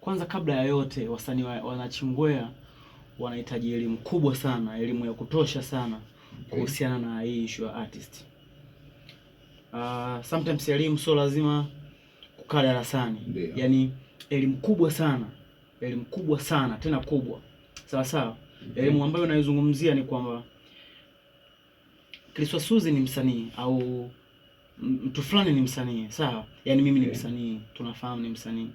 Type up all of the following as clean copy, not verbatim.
Kwanza kabla ya yote wasanii wanachingwea wanahitaji elimu kubwa sana, elimu ya kutosha sana kuhusiana na hii issue ya artist. Sometimes elimu sio lazima kukaa darasani. Yaani elimu kubwa sana tena kubwa. Sawa sawa. Elimu ambayo naizungumzia ni kwamba Chris Wasuzi ni msanii au mtu fulani ni msanii, sawa? Yaani mimi ni msanii, tunafahamu ni msanii.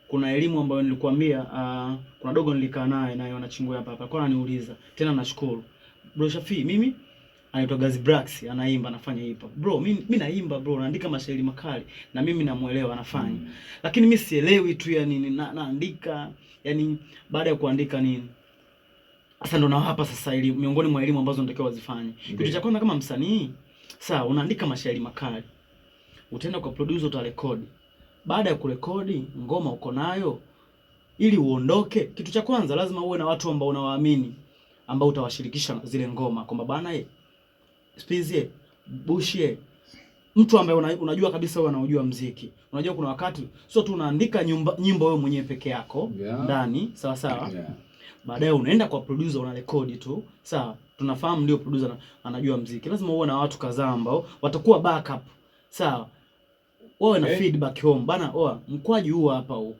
Kuna elimu ambayo nilikwambia, kuna dogo nilikaa naye anachingwea hapa. Alikuwa ananiuliza, tena nashukuru. Bro Shafi, mimi anaitwa Gazi Brax, anaimba, anafanya hip hop. Bro, mimi naimba bro, naandika mashairi makali na mimi namuelewa anafanya. Lakini mimi sielewi tu ya nini naandika, yani baada ya kuandika nini. Sasa ndo na hapa sasa elimu, miongoni mwa elimu ambazo natakiwa wazifanye. Kitu cha kwanza kama msanii, sawa, unaandika mashairi makali. Utaenda kwa producer, utarekodi. Baada ya kurekodi, ngoma uko nayo, ili uondoke, kitu cha kwanza lazima uwe na watu ambao unawaamini, ambao utawashirikisha zile ngoma. Kwamba bana Spizie, Bushie, mtu ambaye unajua kabisa wewe unajua muziki. Unajua kuna wakati sio tu unaandika nyimbo wewe mwenyewe peke yako ndani, sawa sawa. Baadaye unaenda kwa producer unarekodi tu. Sawa, tunafahamu ndio producer anajua muziki. Lazima uwe na watu kadhaa ambao watakuwa backup. Sawa. Wewe na feedback home. Bana, mkwaji huu hapa huu.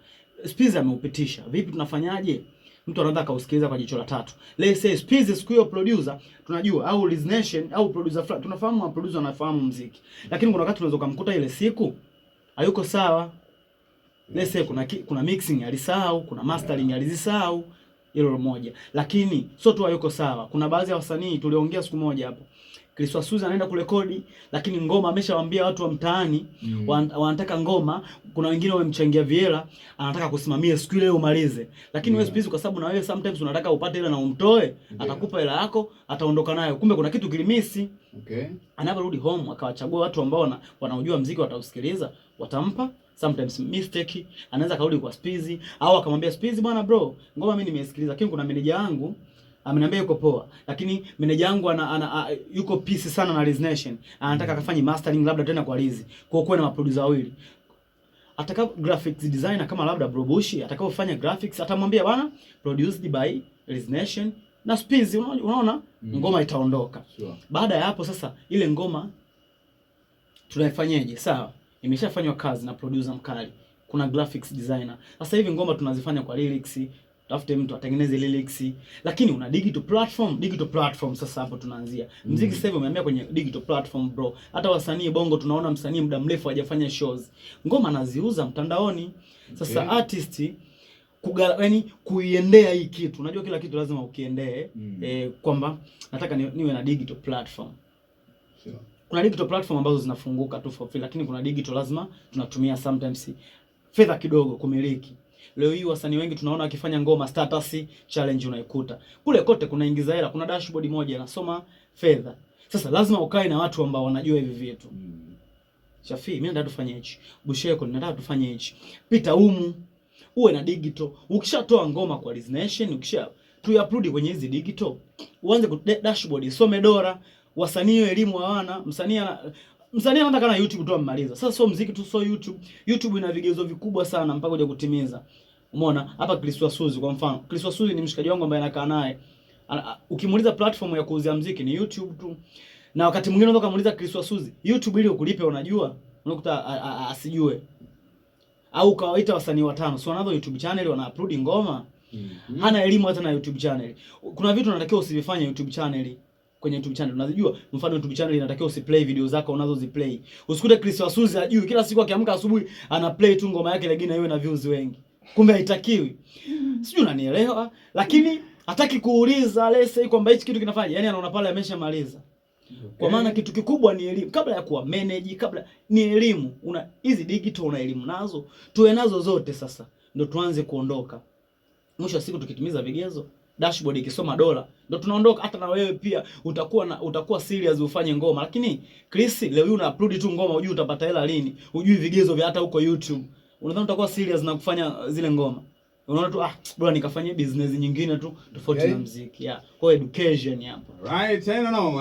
Spizi ameupitisha. Vipi tunafanyaje? Mtu anaanza kausikiliza kwa jicho la tatu. Let's say Spizi siku hiyo producer tunajua, au Liz Nation au producer fulani. Tunafahamu wa producer anafahamu muziki. Lakini kuna wakati unaweza kumkuta ile siku hayuko sawa. Let's say kuna mixing alisahau, kuna mastering alizisahau. Hilo moja. Lakini sio tu hayuko sawa. Kuna baadhi ya wasanii tuliongea siku moja hapo. Chris Wasuzi anaenda kurekodi, lakini ngoma ameshawaambia watu wa mtaani wanataka ngoma. Kuna wengine wamemchangia viela, anataka kusimamia siku ile umalize. Lakini wewe Spizi, kwa sababu na wewe sometimes unataka upate ile na umtoe, atakupa hela yako, ataondoka nayo. Kumbe kuna kitu kilimisi. Anaporudi home akawachagua watu ambao wanaojua muziki, watausikiliza, watampa. Sometimes mistake, anaweza karudi kwa Spizi au akamwambia Spizi, bwana bro, ngoma mimi nimesikiliza, lakini kuna meneja wangu ameniambia yuko poa, lakini meneja wangu yuko peace sana na Liz Nation, anataka akafanye mastering labda tena kwa Liz, kwa kuwa na maproducer wawili. Ataka graphics designer kama labda Bro Bushi atakayofanya graphics, atamwambia bwana produced by Liz Nation na Spizi. Unaona ngoma itaondoka. Baada ya hapo sasa ile ngoma tunaifanyaje? Sawa, imeshafanywa kazi na producer mkali, kuna graphics designer. Sasa hivi ngoma tunazifanya kwa lyrics, tafute mtu atengeneze lyrics, lakini una digital platform. Sasa hapo tunaanzia muziki. Sasa hivi umehamia kwenye digital platform bro. Hata wasanii bongo tunaona msanii muda mrefu hajafanya shows, ngoma anaziuza mtandaoni. Sasa artist yaani kuiendea hii kitu, unajua kila kitu lazima ukiendee. Kwamba nataka niwe na digital platform. Kuna digital platform ambazo zinafunguka tu for free, lakini kuna digital lazima tunatumia sometimes fedha kidogo kumiliki. Leo hii wasanii wengi tunaona akifanya ngoma status challenge unaikuta. Kule kote kuna ingiza hela, kuna dashboard moja inasoma fedha. Sasa lazima ukae na watu ambao wanajua hivi vitu. Shafi, mimi nataka tufanye hichi. Busheko, nataka tufanye hichi. Pita humu, uwe na digital. Ukishatoa ngoma kwa Liz Nation, tu-upload kwenye hizi digital, uanze dashboard isome dora. Wasanii elimu hawana. Msanii anataka na YouTube tu amaliza. Sasa sio muziki tu, sio YouTube. YouTube ina vigezo vikubwa sana mpaka uje kutimiza. Umeona? Hapa Chris Wasuzi kwa mfano. Chris Wasuzi ni mshikaji wangu ambaye anakaa naye. Ukimuuliza platform ya kuuzia muziki ni YouTube tu. Na wakati mwingine unaweza kumuuliza Chris Wasuzi, YouTube ili ukulipe unajua? Unakuta asijue. Au kawaita wasanii watano, sio wanazo YouTube channel wana-upload ngoma. Hana elimu hata na YouTube channel. Kuna vitu unatakiwa usivifanye YouTube channel. Kwenye YouTube channel unajua, mfano YouTube channel inatakiwa usiplay video zako unazoziplay. Usikute Chris Wasuzi ajui kila siku akiamka asubuhi ana play tu ngoma yake lakini iwe na views wengi. Kumbe haitakiwi. Sijui unanielewa, lakini hataki kuuliza let's say kwamba hichi kitu kinafanya. Yaani anaona pale ameshamaliza. Kwa maana kitu kikubwa ni elimu. Kabla ya kuwa manage, ni elimu. Hizi digital una elimu nazo, tuwe nazo zote sasa. Ndio tuanze kuondoka. Mwisho wa siku tukitimiza vigezo, dashboard ikisoma dola, ndio tunaondoka. Hata na wewe pia utakuwa serious ufanye ngoma. Lakini Chris, leo hii una upload tu ngoma, hujui utapata hela lini, hujui vigezo vya hata huko YouTube. Unadhani utakuwa serious na kufanya zile ngoma? Unaona tu bora nikafanyia business nyingine tu tofauti na muziki. Kwa education hapa. Right, I don't know.